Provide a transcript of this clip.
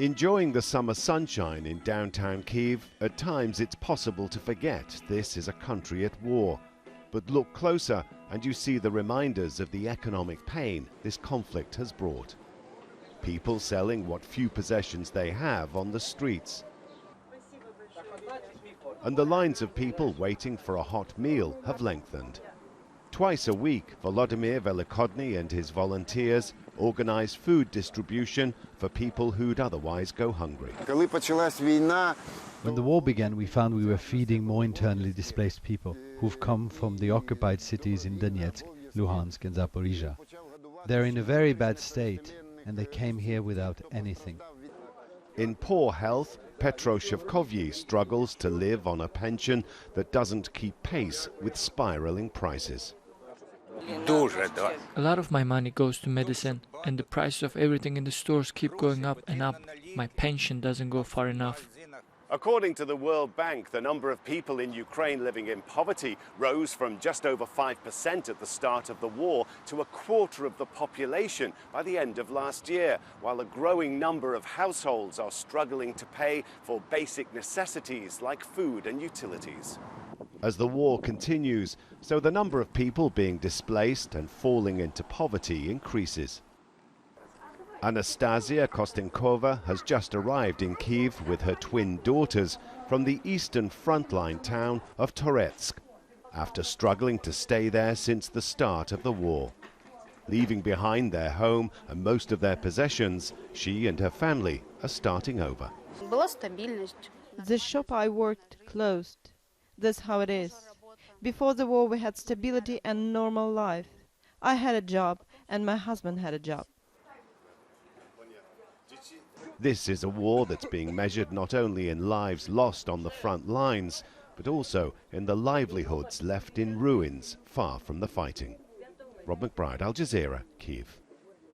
Enjoying the summer sunshine in downtown Kyiv, at times it's possible to forget this is a country at war. But look closer and you see the reminders of the economic pain this conflict has brought. People selling what few possessions they have on the streets. And the lines of people waiting for a hot meal have lengthened. Twice a week, Volodymyr Velikodny and his volunteers organize food distribution for people who'd otherwise go hungry. When the war began, we found we were feeding more internally displaced people who've come from the occupied cities in Donetsk, Luhansk and Zaporizhia. They're in a very bad state and they came here without anything. In poor health, Petro Shevkovyi struggles to live on a pension that doesn't keep pace with spiraling prices. A lot of my money goes to medicine, and the prices of everything in the stores keep going up and up. My pension doesn't go far enough. According to the World Bank, the number of people in Ukraine living in poverty rose from just over 5% at the start of the war to a quarter of the population by the end of last year, while a growing number of households are struggling to pay for basic necessities like food and utilities. As the war continues, so the number of people being displaced and falling into poverty increases. Anastasia Kostenkova has just arrived in Kyiv with her twin daughters from the eastern frontline town of Toretsk, after struggling to stay there since the start of the war. Leaving behind their home and most of their possessions, she and her family are starting over. The shop I worked closed. That's how it is. Before the war we had stability and normal life. I had a job and my husband had a job. This is a war that's being measured not only in lives lost on the front lines, but also in the livelihoods left in ruins far from the fighting. Mcbride, Al Jazeera, Kyiv.